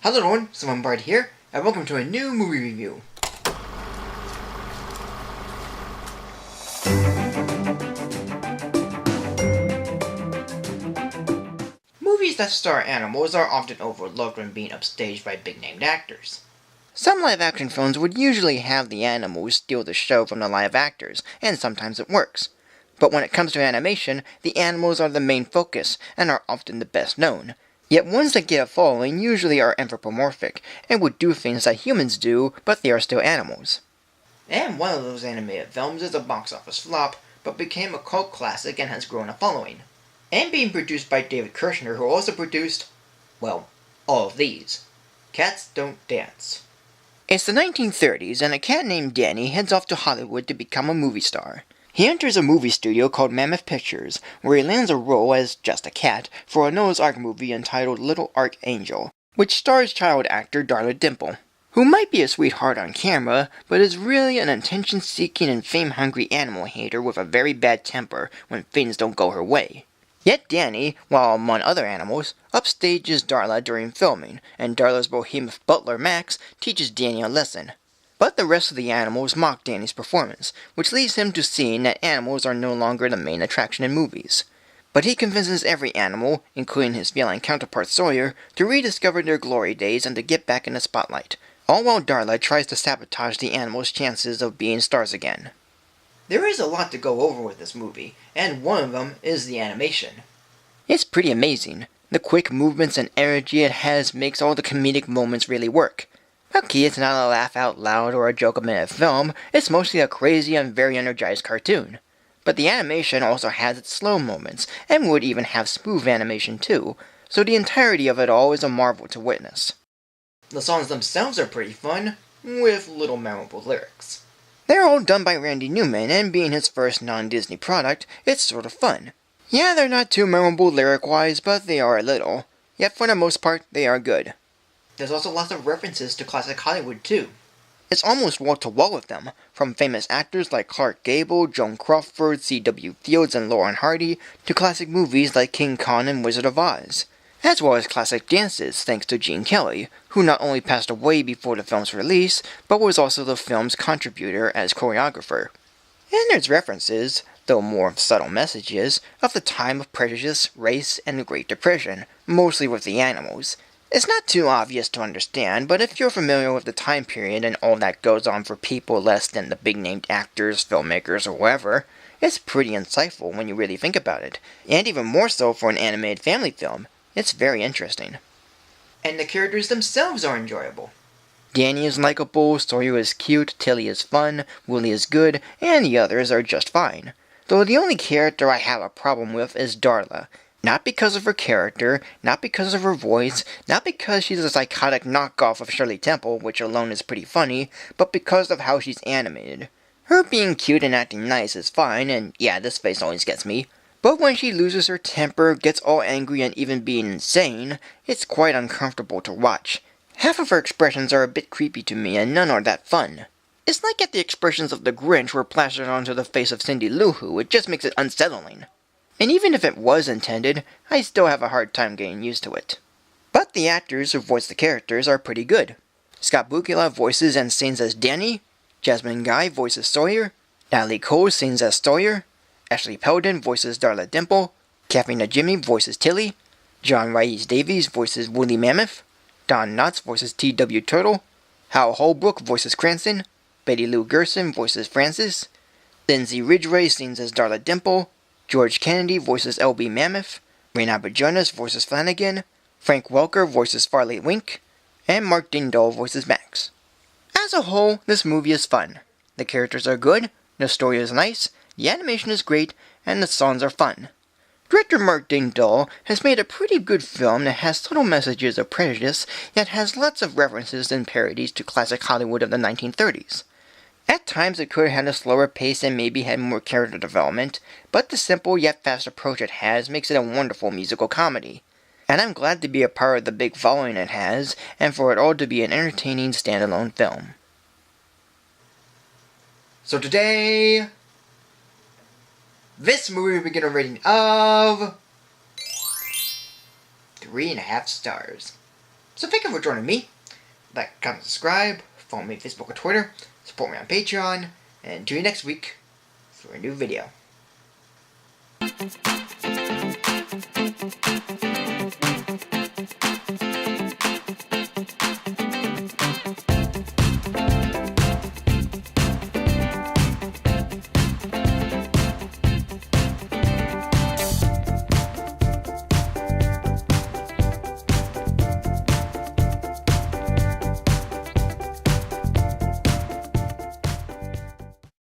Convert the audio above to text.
Hello everyone, Simon Bard here, and welcome to a new movie review. Movies that star animals are often overlooked when being upstaged by big-named actors. Some live-action films would usually have the animals steal the show from the live actors, and sometimes it works. But when it comes to animation, the animals are the main focus, and are often the best known. Yet ones that get a following usually are anthropomorphic, and would do things that humans do, but they are still animals. And one of those animated films is a box office flop, but became a cult classic and has grown a following. And being produced by David Kirshner, who also produced, well, all of these. Cats Don't Dance. It's the 1930s, and a cat named Danny heads off to Hollywood to become a movie star. He enters a movie studio called Mammoth Pictures, where he lands a role as just a cat for a Noah's Ark movie entitled Little Archangel, which stars child actor Darla Dimple, who might be a sweetheart on camera, but is really an attention-seeking and fame-hungry animal hater with a very bad temper when things don't go her way. Yet Danny, while among other animals, upstages Darla during filming, and Darla's behemoth butler Max teaches Danny a lesson. But the rest of the animals mock Danny's performance, which leads him to seeing that animals are no longer the main attraction in movies. But he convinces every animal, including his feline counterpart Sawyer, to rediscover their glory days and to get back in the spotlight, all while Darla tries to sabotage the animals' chances of being stars again. There is a lot to go over with this movie, and one of them is the animation. It's pretty amazing. The quick movements and energy it has makes all the comedic moments really work. Okay, it's not a laugh out loud or a joke-a-minute film, it's mostly a crazy and very energized cartoon. But the animation also has its slow moments, and would even have smooth animation too, so the entirety of it all is a marvel to witness. The songs themselves are pretty fun, with little memorable lyrics. They're all done by Randy Newman, and being his first non-Disney product, it's sort of fun. Yeah, they're not too memorable lyric-wise, but they are a little. Yet for the most part, they are good. There's also lots of references to classic Hollywood, too. It's almost wall-to-wall with them, from famous actors like Clark Gable, Joan Crawford, C.W. Fields, and Lauren Hardy, to classic movies like King Kong and Wizard of Oz. As well as classic dances, thanks to Gene Kelly, who not only passed away before the film's release, but was also the film's contributor as choreographer. And there's references, though more subtle messages, of the time of prejudice, race, and the Great Depression, mostly with the animals. It's not too obvious to understand, but if you're familiar with the time period and all that goes on for people less than the big-named actors, filmmakers, or whoever, it's pretty insightful when you really think about it, and even more so for an animated family film. It's very interesting. And the characters themselves are enjoyable. Danny is likable, Sawyer is cute, Tilly is fun, Willie is good, and the others are just fine. Though the only character I have a problem with is Darla. Not because of her character, not because of her voice, not because she's a psychotic knockoff of Shirley Temple, which alone is pretty funny, but because of how she's animated. Her being cute and acting nice is fine, and yeah, this face always gets me. But when she loses her temper, gets all angry, and even being insane, it's quite uncomfortable to watch. Half of her expressions are a bit creepy to me, and none are that fun. It's like if the expressions of the Grinch were plastered onto the face of Cindy Lou Who, it just makes it unsettling. And even if it was intended, I still have a hard time getting used to it. But the actors who voice the characters are pretty good. Scott Bakula voices and sings as Danny, Jasmine Guy voices Sawyer, Natalie Cole sings as Sawyer, Ashley Peldon voices Darla Dimple, Kathy Najimy voices Tilly, John Rhys-Davies voices Woolly Mammoth, Don Knotts voices T.W. Turtle, Hal Holbrook voices Cranston, Betty Lou Gerson voices Frances, Lindsay Ridgway sings as Darla Dimple, George Kennedy voices L.B. Mammoth, Reynaldo Jonas voices Flanagan, Frank Welker voices Farley Wink, and Mark Dingdall voices Max. As a whole, this movie is fun. The characters are good, the story is nice, the animation is great, and the songs are fun. Director Mark Dingdall has made a pretty good film that has subtle messages of prejudice, yet has lots of references and parodies to classic Hollywood of the 1930s. At times it could have had a slower pace and maybe had more character development, but the simple yet fast approach it has makes it a wonderful musical comedy. And I'm glad to be a part of the big following it has, and for it all to be an entertaining standalone film. So today, this movie will get a rating of 3.5 stars. So thank you for joining me. Like, comment, subscribe, follow me on Facebook or Twitter, support me on Patreon, and tune in next week for a new video.